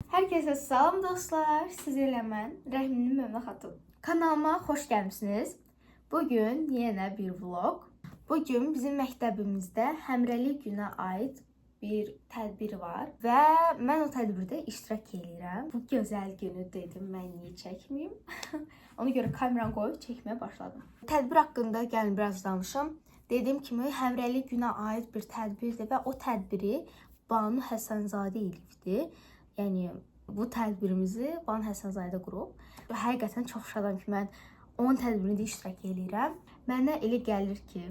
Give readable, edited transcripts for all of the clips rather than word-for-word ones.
Herkese salam dostlar. Sizlerle mən Rəhminin Məmnun Xatun. Kanalıma xoş gəlmisiniz. Bugün yenə bir vlog. Bugün bizim məktəbimizdə Həmrəlik günə aid bir tədbir var və mən o tədbirdə iştirak edirəm. Bu gözəl günü dedim mən niyə çəkməyim. Ona görə kameranı qoyub çəkməyə başladım. Tədbir haqqında gəlin biraz danışım. Dediyim kimi Həmrəlik günə aid bir tədbirdir və o tədbiri Banu Həsənzadə elibdi. Yəni bu tədbirimizi Banu Həsənzadə qurub. Həqiqətən çox şadam ki, mən onun tədbirində iştirak edirəm. Mənə elə gəlir ki,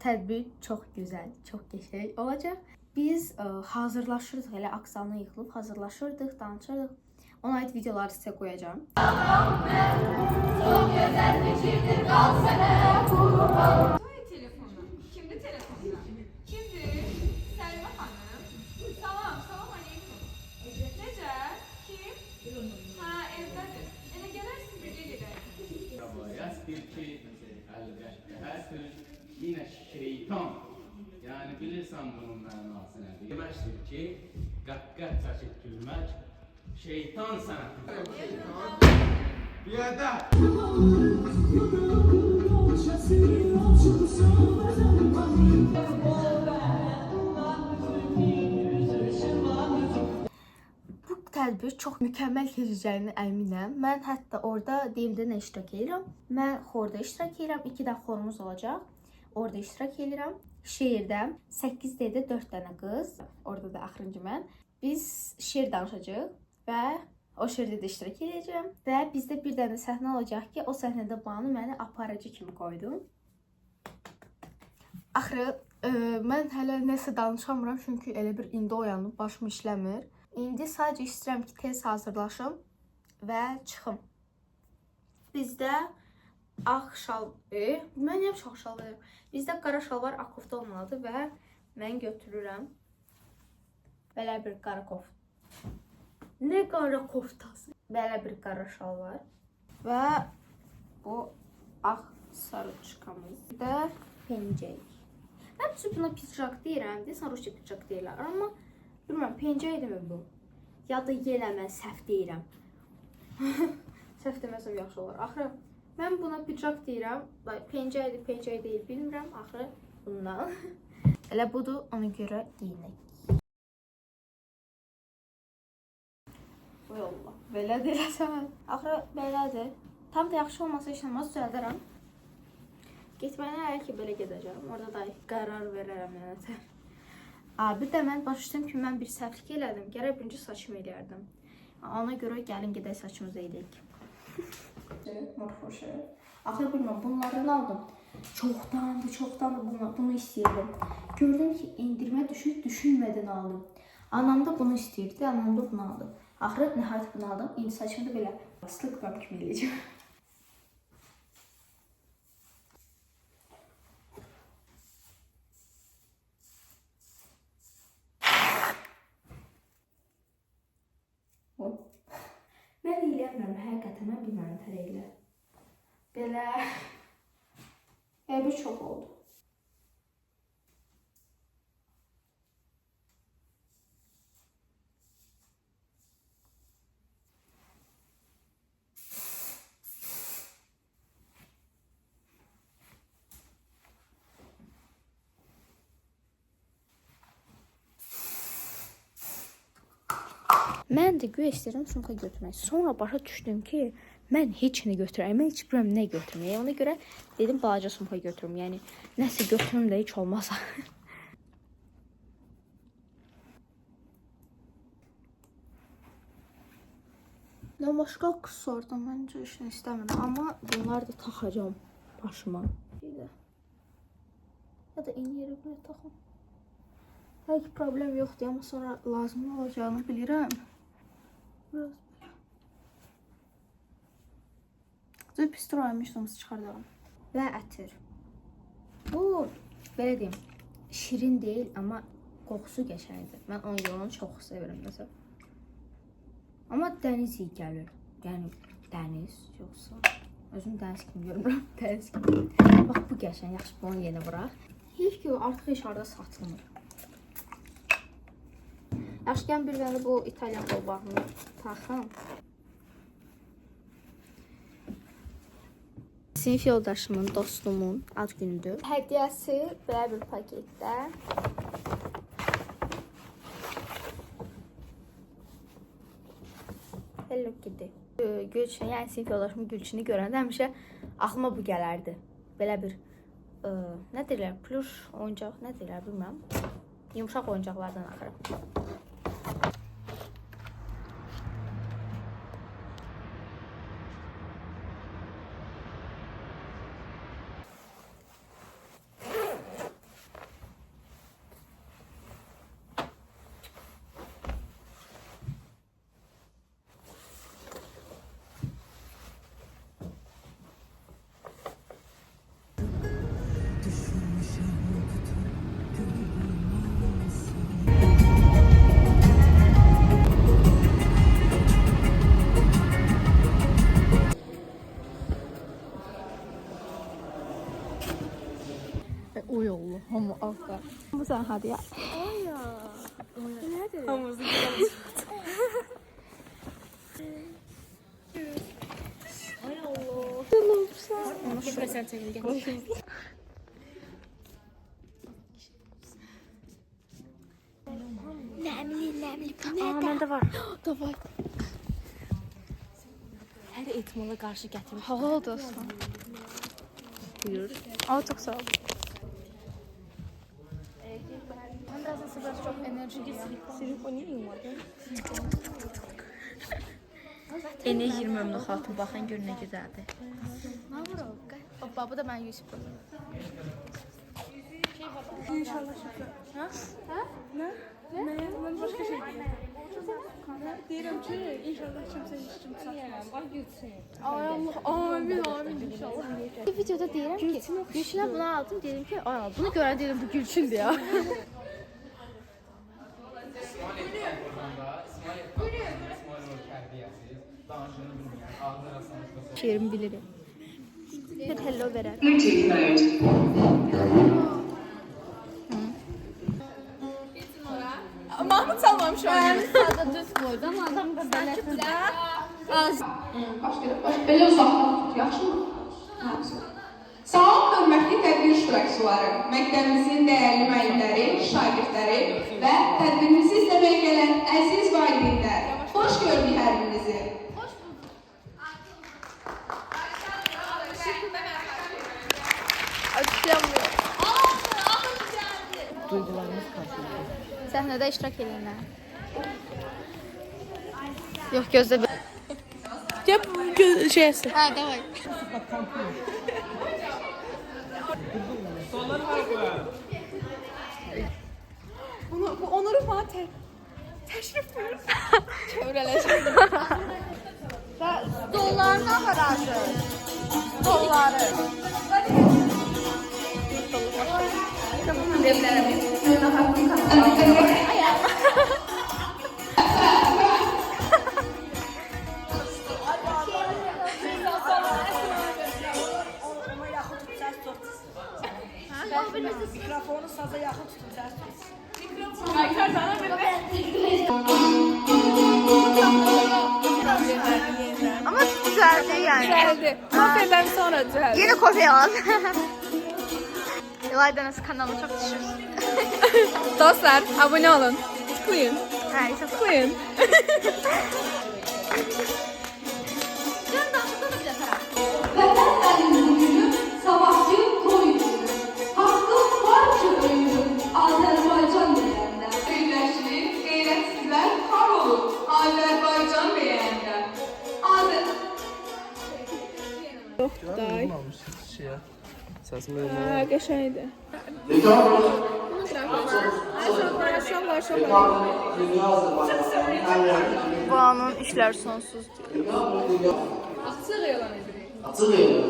tədbir çox gözəl, çox qəşəng olacaq. Biz hazırlaşırdıq, elə aksalına yığılıb hazırlaşırdıq, danışırdıq. Ona aid videoları sizə qoyacağam. Çox gözəl keçirdir qal sənə qurban. Telefonu. Kimdi telefonda? Kimdi? Selma Hanım. Salam aleyküm. Necə? Kim? Ha, evdədir. Elə gələrsin, birgə gedərik. Yastir ki, həsir yine şeytan. Yani bilirsən bunun mənası nədir? Deməşdir ki, qəqqət çəkib gülmək şeytan sənətidir. Biyədət! Bu tədbir çox mükəmməl keçəcəyini əminəm. Mən hətta orada deyimdə nə iştirak edirəm? Mən xorda iştirak edirəm. 2 dənə xorumuz olacaq. Orada iştirak edirəm. Şeirdə 8 deyəndə 4 dənə qız. Orada da axırıncı mən. Biz şeir danışacağıq və o şeirdə də iştirak edəcəm. Və bizdə bir dənə səhnə olacaq ki, o səhnədə Banu məni aparıcı kimi qoydu. Axırı mən hələ nəsə danışamıram çünki elə bir indi oyanıb başım işləmir. İndi sadəcə istəyirəm ki, tez hazırlaşım və çıxım. Bizdə ağ şal, mən həm çox şal verirəm. Bizdə qara şalvar akofta olmalıdır və mən götürürəm belə bir qara kofta. Nə qara koftası? Belə bir qara şalvar və bu ağ sarıçkamız da pencək. Mən buna pidjak deyirəm, deyəsən rusca pidjak deyirlər, amma bilmirəm, pencəkdir mi bu? Ya da yenə mən səhv deyirəm. Səhv deməsəm yaxşı olar. Axırı mən buna pidjak deyirəm, pencəkdir, pencək deyil, bilmirəm. Axırı bundan. Elə budur, ona görə geyinək. Yolla, belədir eləsəm. Axırı belədir. Tam da yaxşı olmasa heç olmaz, düzəldərəm. Getməyinə əgər ki, belə gedəcəm. Orada da qərar verərəm yəni. Bir də mən başlaydım ki, mən bir səhvlik elədim. Gərək birinci saçımı eləyərdim. Ona görə gəlin gedək saçımızı eləyək. Morfoşu. Axı bilməm, bunlardan aldım. Çoxdandır bunu istəyirdim. Gördüm ki, indirmə düşünmədən aldım. Anam da bunu istəyirdi, anam da bunu aldım. Axırı nəhayət bunu aldım. İndi saçımı da belə slıqram kimi eləyəcəm. Mən eləyəmirəm, həqiqətən mən bilmərəm tərə elə. Belə bir çox oldu. Mən də güya istəyirəm sumka götürmək. Sonra başa düşdüm ki, mən heç nə götürəm. Mən heç bilmirəm nə götürməyə. Ona görə dedim balaca sumka götürüm. Yəni nəsə götürüm də heç olmazsa. Nə başqa qısardım məncə işini istəmirəm. Amma bunları da taxacağım başıma. Ya da eyni yerə belə taxım. Hələ ki problem yoxdur, amma sonra lazım olacağını bilirəm. Biraz pis duraymışdım, çıxardım. Və ətir. Bu, belə deyim, şirin deyil, amma qoxusu qəşəngdir. Mən onu çox sevirəm məsələn. Amma dəniz iyi gəlir. Yəni dəniz yoxsa özüm dəniz kimi görürəm. Dəniz kimi. Bax bu qəşəng, yaxşı bunu yenə vuraq. Heyf ki, artıq heç harda satılmır. Yaxşıkən bir dənə bu İtalyan qolbağını taxım. Sinif yoldaşımın, dostumun ad günüdür. Hədiyyəsi belə bir paketdə. Hello Kitty. Gülçin, yəni sinif yoldaşımın Gülçini görəndə həmişə aklıma bu gələrdi. Belə bir nə deyirlər, pluş oyuncaq, nə deyirlər bilmirəm. Yumuşaq oyuncaqlardan axırı. O yollu, hamı altta. Bu sen hadi ya. Ay ya. Nedir? Hamımızı güzel. Ay Allah. Yolupsa. Onu şuraya çekin gel. Nemli. Bu ne? Aa, bende var. Da var. Her ihtimala karşı getirmiş. Halal dostum. Buyur. Aa, çok sağ ol. Ben de aslında biraz çok enerjik. Silikon iyi mi var? Ene 20 ömrü hatun baxın gör nə gözəldir. Nə var o? Hoppa, bu da mən Yusuf. İnşallah şükür. Ha? Ne? Ben başka şey diyeyim. Diyelim ki inşallah kimse hiç kimse satmaz. Bak Gülçin. Ay Allah, amin inşallah. Bir videoda deyirəm ki, Gülçinə bunu aldım, dedim ki, ay bunu görən dedim bu Gülçündür ya. Şeirimi bilirim. Bir hello verər. Mahmut salmam şu an. Sada düz qoydum, adam da belə Belə uzaqdan yaxşımı? Salam, hörmətli tədbir iştirakçıları, məktəbimizin dəyərli müəllimləri, şagirdləri və tədbirimizi izləməyə gələn əziz valideynlər, xoş gördük hər birinizi. Duygularımız karşılıklı. Səhnədə iştirak edənlər. Yox, gözlə. Yap şeysi. Hə, davay. Bu Onur'u bana teşrif buyurun. Çevreleşim. Dollarına qarardı. Dolları. Mikrofonu saza yaxın tutun, səs tutun. Ama güzeldi yani. Geldi. Kafeden sonra düzeldi. Yeni kopya al. İlayda nasıl kanalına çok düşürsün. Dostlar abone olun. Tıklayın. Ha, çok Tıklayın. Vətən əlimizin günü, sabahçı toy günü. Haqqım var ki öyünüm, Azərbaycan deyəndə. Birləşir, qeyrətsizlər xar olur, Azərbaycan deyəndə. Səsimi Ha, geçeydi. Bu anın işler sonsuz diyor. Açıq yalan edirik. Açıq edir.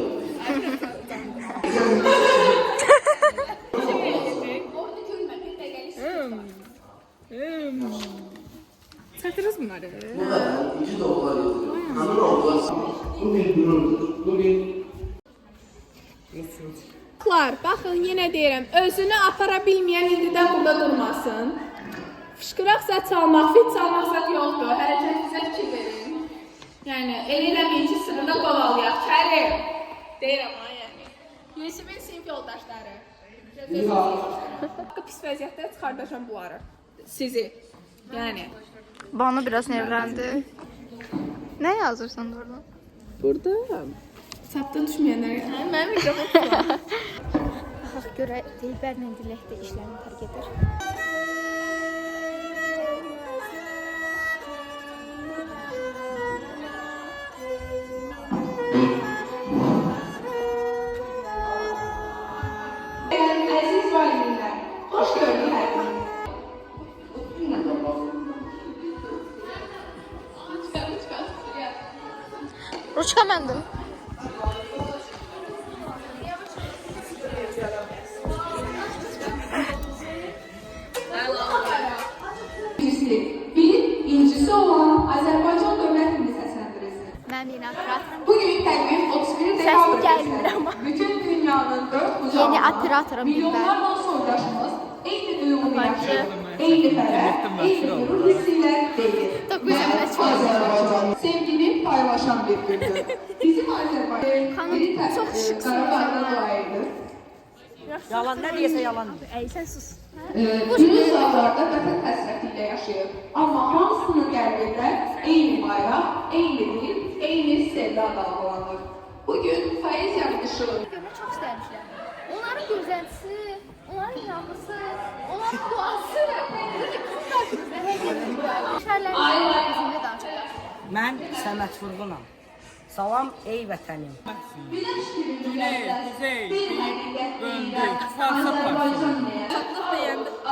Çəkiriz bunları. Bu da iki doğular yazıyor. Hanım oğlan. Bu bir günüdür. Bu bir... Baxın, yenə deyirəm, özünü apara bilməyən indidən burada durmasın. Fışqıraqsa çalmaq, fit çalmaqsa yoxdur. Hərəkətinizə fikir verin. Yəni, elə eləməyin ki, sınırda qovalayaq. Kərim. Deyirəm ha, yəni. Yusifin sinif yoldaşları. Haqqı pis vəziyyətdə çıxardacam bunları. Sizi. Yəni. Bana biraz nevləndi. Ne yazırsan orada? Burada çapda düşməyənlər. Mənim mikrofon. Baxaq görə Dilbərlə Diləkdə işlərini tərk edir. Əziz valideynlər, xoş gördük hər birini. Ruçka məndə. Birincisi olan Azərbaycan Dövlət Milli Səsləndirisi. Mən yeni operatorum. Bugün təqvim 31 Səsim dekabr gəlmir amma. bütün dünyanın dört Yeni bucağından operatorum milyonlarla soydaşımız eyni duyğu yaşayır, eyni fərəh, eyni qürur hissi ilə deyir. Azərbaycan sevgini paylaşan bir gündür. Bizim Azərbaycan biri tərəfdir, Qarabağda layıqdır. Yalan ne diyese yalan. Ey sən sus. Günün sağlarda vətən həsrəti ilə yaşayır. Amma hamısının qəlbində eyni bayraq, eyni dil, eyni sevda dalgalanır. Bugün poeziyanın ışığı Görmək çox istərmişlər. Onların gözəltisi, onların yanlısı, onların duası. Bizim qarşımızda həqiqətən şəhərlərin bizimlə danışırlar. Ben Səməd Furğunam. Salam ey vətənim. Güneş gibi güzeller, bir həqiqət deyilən Azərbaycan deyən.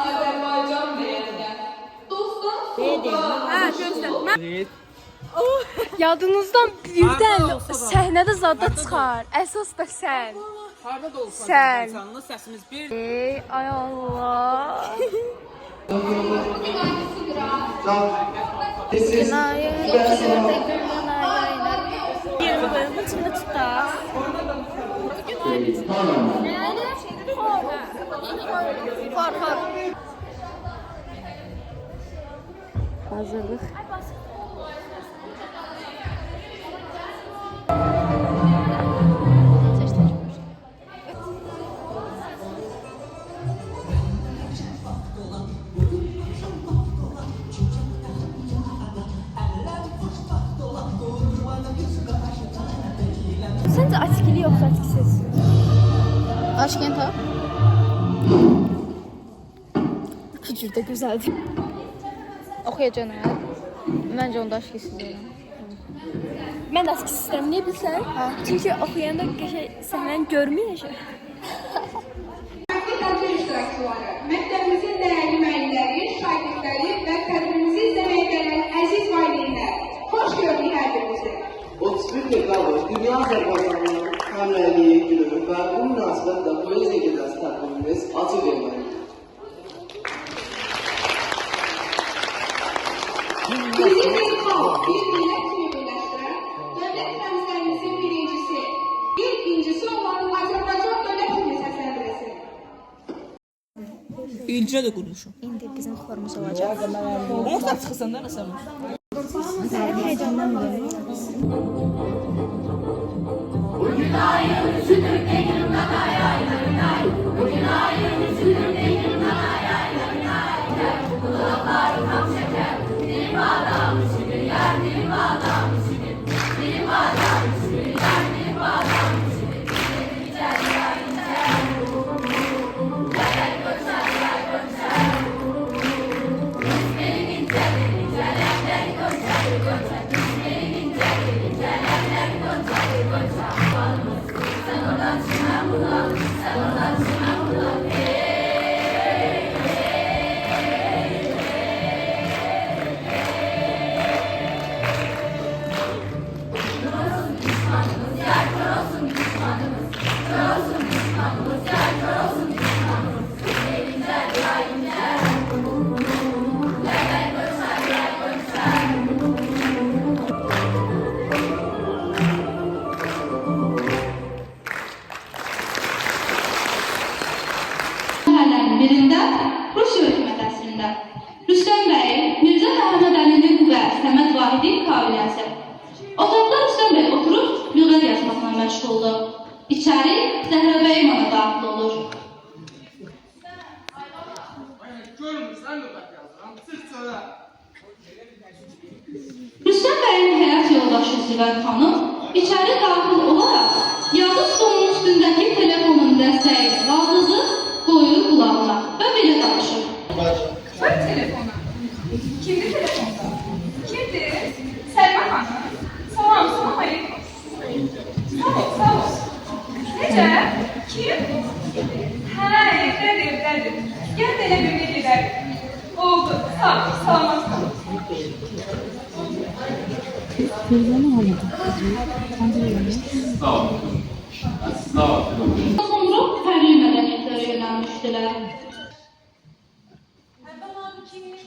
Azərbaycan deyən. Dostlar, Yadınızdan birdən səhnədə zadda çıxar. Əsas da sən. Harda da olsa Sən. canlı səsimiz bir. Ey ay Allah. Yirmi içində tutaq. Hazırlıq. Səncə açıqlı yoxsa açıqsız? Aşkent ha? İki cür də gözəldir. Oxuyacağım ya. Məncə onda aşkısız deyirəm. Mən də açıqsız istəyirəm. Niyə bilsən? Çünki oxuyanda qəşəng səhnəni görməyəcək. Məktəb iştirakçıları, məktəbimizin dəyərli müəllimləri, şagirdləri və tədbirimizi izləməyə gələn əziz valideynlər, xoş gördük hər birinizi. 31 dekabr Dünya Azərbaycanının Həmrəyliyi günü və bu münasibətlə poeziya gecəsi tədbirimiz açıq verməkdir. Bizi bir xalq, bir millət kimi birləşdirən dövlət rəmzlərimizin birincisi, ikincisi olan Azərbaycan Dövlət Milli Səsləndirisi. İlcə də qurmuşum. İndi bizim xorumuz olacaq. Onu da çıxırsan da nəsə. Rüstəm bəy, Mirzə Məhəmməd Əlinin və Səməd Vahidin kabiləsi. Otaqda Rüstəm bəy oturub lüğət yazmaqla məşğuldur. İçəri Zəhrabəy ana daxil olur. Rüstəm bəyin həyat yoldaşı Zivər xanım içəri daxil olaraq yazı stolunun üstündəki telefonun dəstəyi qaldızı qoyur qulağına və belə danışır. Bak telefona. Kimdir telefonda? Kimdir? Selma Hanım. Salam aleyküm. Sağ ol. Necə? Kim? Hə, evdədir. Gəl belə birlikdə gedərik. Oldu. Salamat qal. Sonra fərqli mədəniyyətlərə yönəlmişdilər. Ərbab abi kimdir?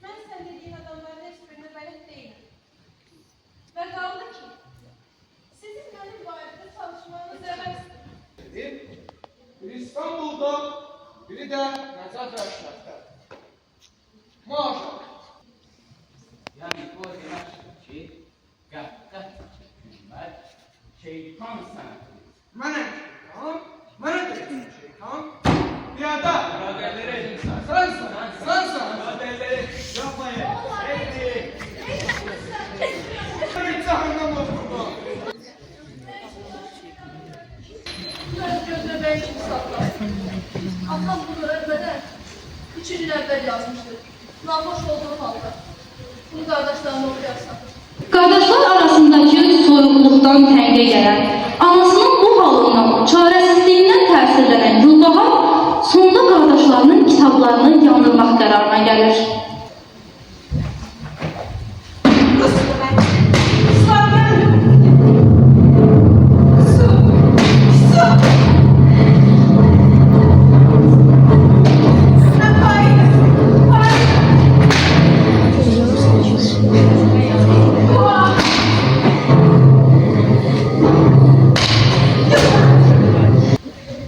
Mən sən dediyin adamların heç birinə bələt deyiləm. Və qaldı ki, sizin mənim barədə çalışmanız əvəzdir. Biri İstanbul'da, biri de Necat Raşlat'ta. Maşallah. Yani bu demek ki, gafkat, hükümet, şeytan sanatı. Mənə şeytan, piyada. Biraderlerim, Sensin. biraderlerim, yapmayın. Hepsi. Bir cəhənnəm oturdu. Mən gözlə bəyin kimi saxlayın. Atam bunu ölmədən 3 il əvvəl yazmışdır. Nahoş olduğum halda. Bunu qardaşlarına oxuyarsan. Qardaşlar arasındakı soyuqluqdan təngə gələn, anasının bu halından, çarəsizliyindən təsirlənən Gülbahar sonunda qardaşlarının kitablarını yandırmaq qərarına gəlir.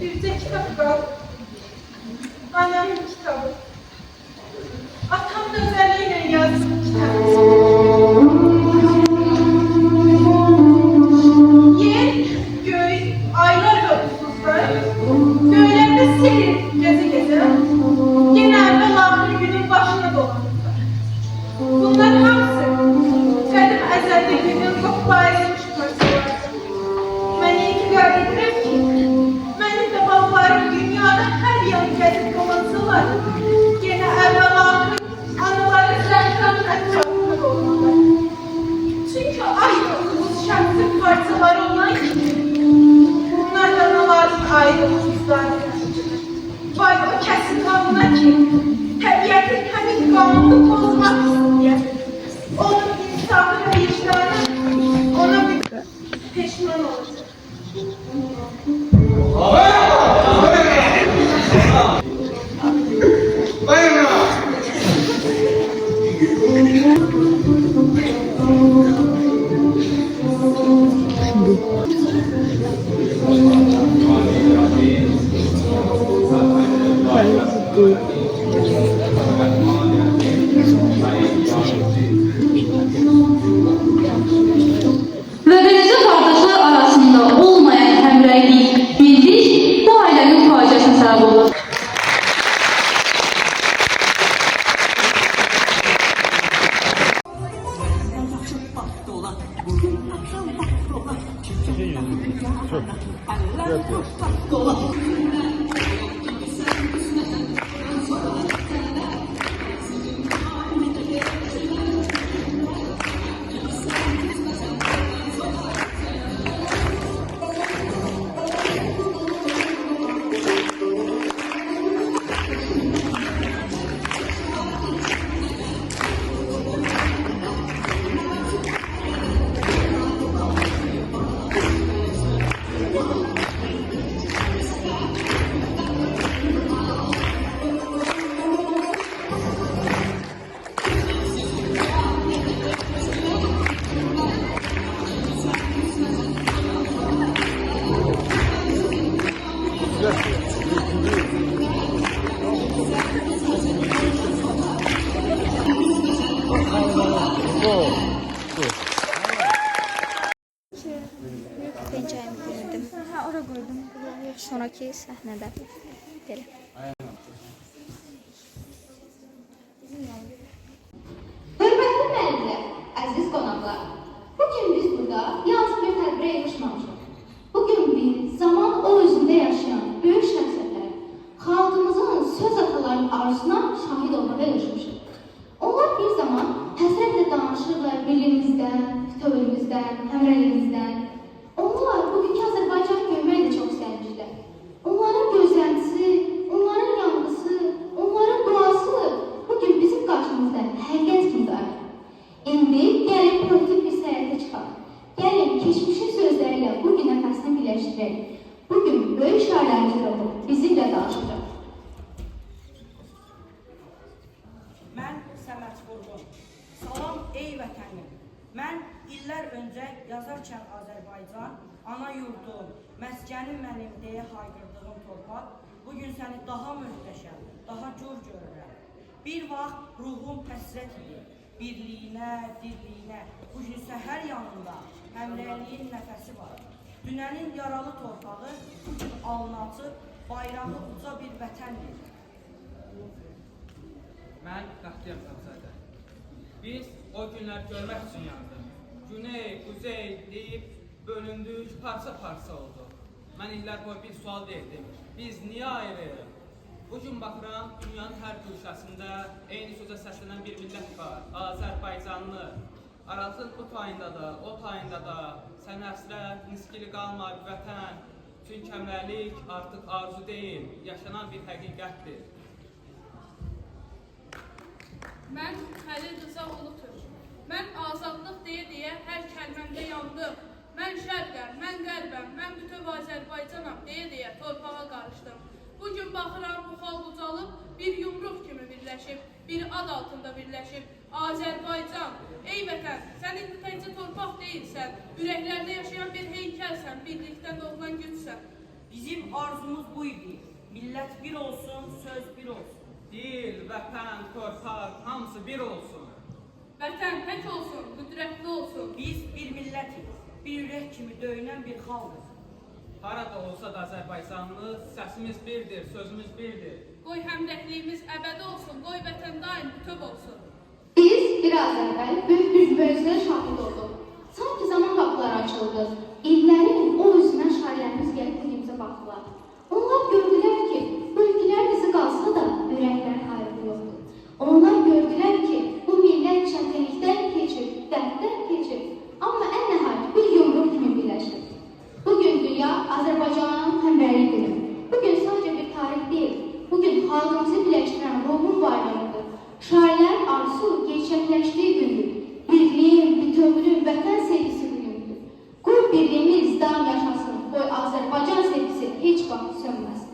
Bircə kitab qaldı. Anamın kitabı. Atam da özəli ilə yazdığı kitab. Yer, göy, aylar və ulduzlar. Göylərdə seyir, gəzə-gəzə. Yenə əvvəl-axır günün başına dolanırlar. Bunlar hamısı qədim əzəldə günün qopla ezilmiş parçalardır. Mən iyi ki edirəm ki, mənim də balalarım dünyada hər yanı gəzib dolansalar, yenə əvvəl-axır anaları zərkanın ətrafında dolanırlar. Çünki ay və ulduz şəmsin parçaları olan kimi, bunlar da anaların ayrı ulduzlarını yaşayır. Vay o kəsin qanuna ki, təbiətin həmin qanunu pozmaq istəyər. Onun insafı və vicdanı ona bir peşman olacaq. Və beləcə qardaşlar arasında olmayan həmrəylik, birlik bu ailənin faciəsinə səbəb olur. sonraki səhnədə belə. Hörmətli müəllimlər, əziz qonaqlar, bugün biz burada yalnız bir tədbirə yığışmamışıq. Bugün biz zaman o özündə yaşayan böyük şəxsiyyətlərə, xalqımızın söz ataların arzusuna şahid olmağa yığışmışıq. Onlar bir zaman həsrətlə danışırlar birliyimizdən, bütövlüyümüzdən, həmrəylimizdən. Onlar bugünkü Azərbaycan görməyi də çox istəymişlər. Onların gözləntisi, onların yanğısı, onların duası bugün bizim qarşımızda həqiqət kimi dayanır. İndi gəlin politik bir səyahətə çıxaq. Gəlin keçmişin sözləri ilə bugün nəfəsini birləşdirək. Bugün böyük şairlərimiz ruhu bizimlə danışacaq. Mən Səməd Vurğun. Salam ey vətənim. Mən illər öncə yazarkən Azərbaycan, ana yurdum, məskənim mənim deyə hayqırdığım torpaq, bugün səni daha möhtəşəm, daha gör görürəm. Bir vaxt ruhum həsrət idi, birliyinə, dirliyinə, bugün səhər yanında həmrəyliyin nəfəsi var. Dünənin yaralı torpağı, bugün alnı açıb, bayrağı uca bir vətəndir. Mən Qəhtiyar Sabzadə. Biz o günlər görmək üçün yandıq. Güney, quzey deyib bölündük, parça-parça oldu. Mən illər boyu bir sual verdim. Biz niyə ayrıyıq? Bugün baxıram, dünyanın hər güşəsində eyni sözə səslənən bir millət var. Azərbaycanlı. Arazın bu tayında da, o tayında da sən həsrət, niskili qalma bir vətən. Çünki həmrəylik artıq arzu deyil, yaşanan bir həqiqətdir. Mən Xəlil Rıza Ulutürk. Mən azadlıq deyə hər kəlməmdə yandım. Mən şərqəm, mən qərbəm, mən bütöv Azərbaycanam deyə torpağa qarışdım. Bugün baxıram bu xalq ucalıb, bir yumruq kimi birləşib, bir ad altında birləşib. Azərbaycan, ey vətən, sən indi təkcə torpaq deyilsən, ürəklərdə yaşayan bir heykəlsən, birlikdən doğulan gücsən. Bizim arzumuz bu idi. Millət bir olsun, söz bir olsun. Dil, vətən, torpaq, hamısı bir olsun. Vətən tək olsun, qüdrətli olsun. Biz bir millətik, bir ürək kimi döyünən bir xalqıq. Harada olsa da Azərbaycanlı, səsimiz birdir, sözümüz birdir. Qoy həmrəhliyimiz əbədi olsun, qoy vətən daim bütöv olsun. Biz biraz əvvəl böyük bir möcüzəyə şahid olduq. Sanki zaman qapıları açıldı. İllərin o üzündən şairlərimiz gəlib dilimizə baxdılar. Onlar gördülər ki, bölgülər bizi qalsa da ürəklərin ayrılığı yoxdur. Onlar gördülər ki, bu millət çətinlikdən keçir, dərddən keçir. Amma ən nəhayət bir yumruq kimi birləşir. Bugün dünya Azərbaycanın həmrəylik günü. Bugün sadəcə bir tarix deyil, bugün xalqımızı birləşdirən ruhun bayrağıdır. Şairlərin arzusu gerçəkləşdiyi gündür. Birliyin, bütövlüyün, vətən sevgisi günüdür. Qoy birliyimiz daim yaşasın, qoy Azərbaycan sevgisi heç vaxt sönməsin.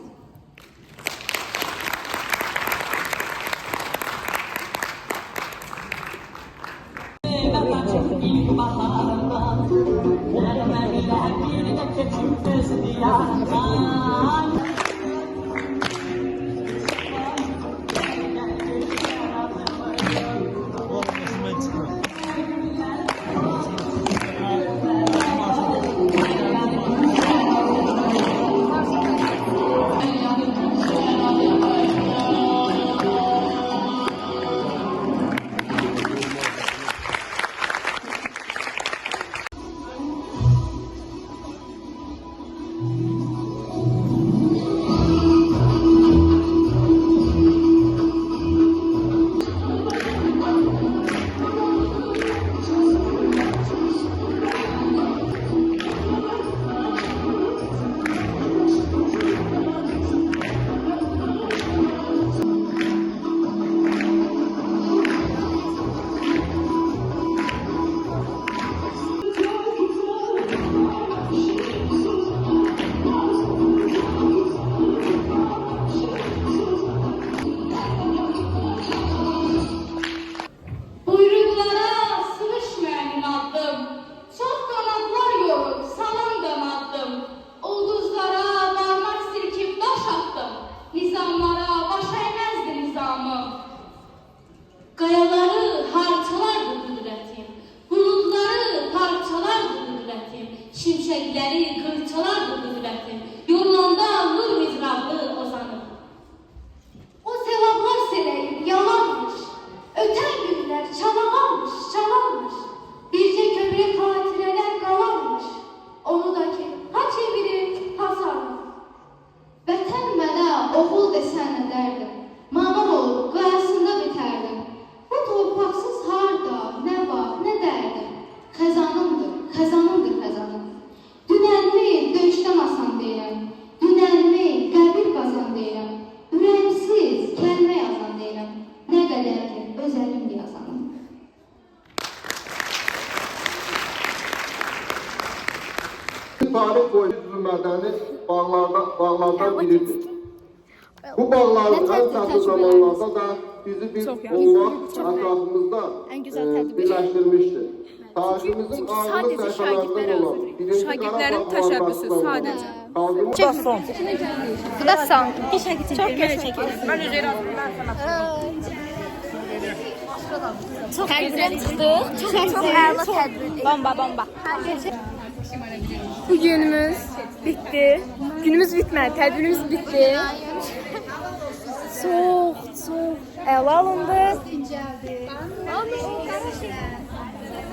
özəlimdir yazanım. Tarih boyu mədəni bağlardan biridir. Bu bağların ən çətin zamanlarda da bizi bir olmaq əsasımızda birləşdirmişdir. Tariximizin ağırlı sayfalarından olan Şagirdlərin təşəbbüsü sadəcə. Bu da son. Çox qəşəng. Mən üzrə Çox tədbirə çıxdıq. Çox əla tədbir. Bomba. Bu günümüz bitti. Günümüz bitmədi, tədbirimiz bitti. Çox əla alındı.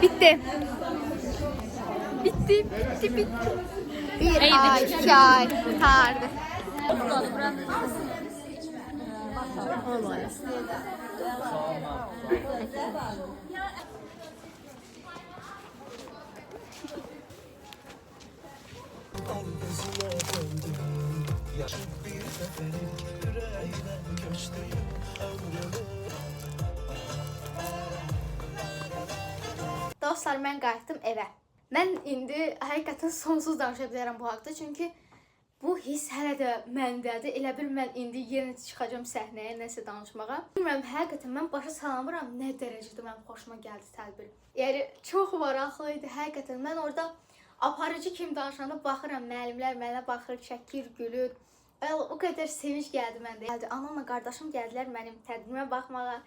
Bitti. Bir ay, 2 ay tardı. Dostlar, mən qayıtdım evə. Mən indi həqiqətən sonsuz danışa bilərəm bu haqda. Çünki bu hiss hələ də məndədir. Elə bil mən indi yenə çıxacağam səhnəyə nəsə danışmağa. Bilmirəm, həqiqətən mən başa salamıram nə dərəcədə mənim xoşuma gəldi tədbir. Yəni çox maraqlı idi həqiqətən. Mən orada aparıcı kimi danışanda baxıram, müəllimlər mənə baxır, çəkir, gülür. O qədər sevinç gəldi məndə. Anamla qardaşım gəldilər mənim tədbirimə baxmağa.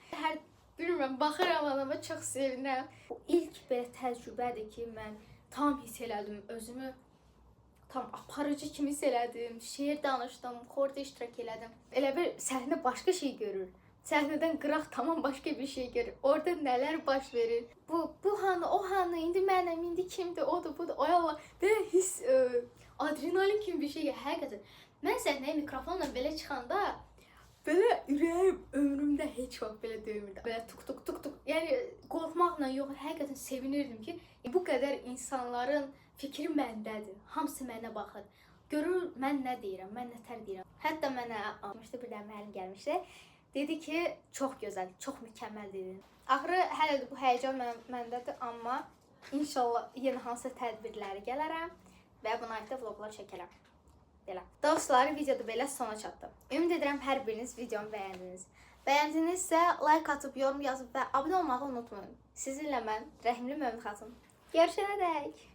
Bilmirəm, baxıram anama, çox sevinirəm. Bu ilk belə təcrübədir ki, mən tam hiss elədim özümü. Tam aparıcı kimi hiss elədim. Şeir danışdım, xorda iştirak elədim. Elə bir səhnə başqa şey görür. Səhnədən qıraq tamam başqa bir şey görür. Orada nələr baş verir. Bu hanı, o hanı, indi mənəm, indi kimdir, odur, budur. Ay Allah, belə hiss, adrenalin kimi bir şey. Həqiqətən, mən səhnəyə mikrofonla belə çıxanda belə ürəyim ömrümdə heç vaxt belə döymürdü. Belə tuk. Yəni qorxmaqla yox, həqiqətən sevinirdim ki, bu qədər insanların fikri məndədir. Hamısı mənə baxır. Görür mən nə deyirəm, mən nə tər deyirəm. Hətta mənə almışdı, bir də müəllim gəlmişdi. Dedi ki, çox gözəl, çox mükəmməl dedin. Axırı hələ də bu həyəcan məndədir, amma inşallah yenə hansısa tədbirləri gələrəm və buna aid də vloqlar çəkərəm. Belə. Dostlar, videoda belə sona çatdı. Ümid edirəm hər biriniz videomu bəyəndiniz. Bəyəndinizsə like atıb, yorum yazıb və abunə olmağı unutmayın. Sizinlə mən Rəhimli Mömin xatun. Görüşənədək.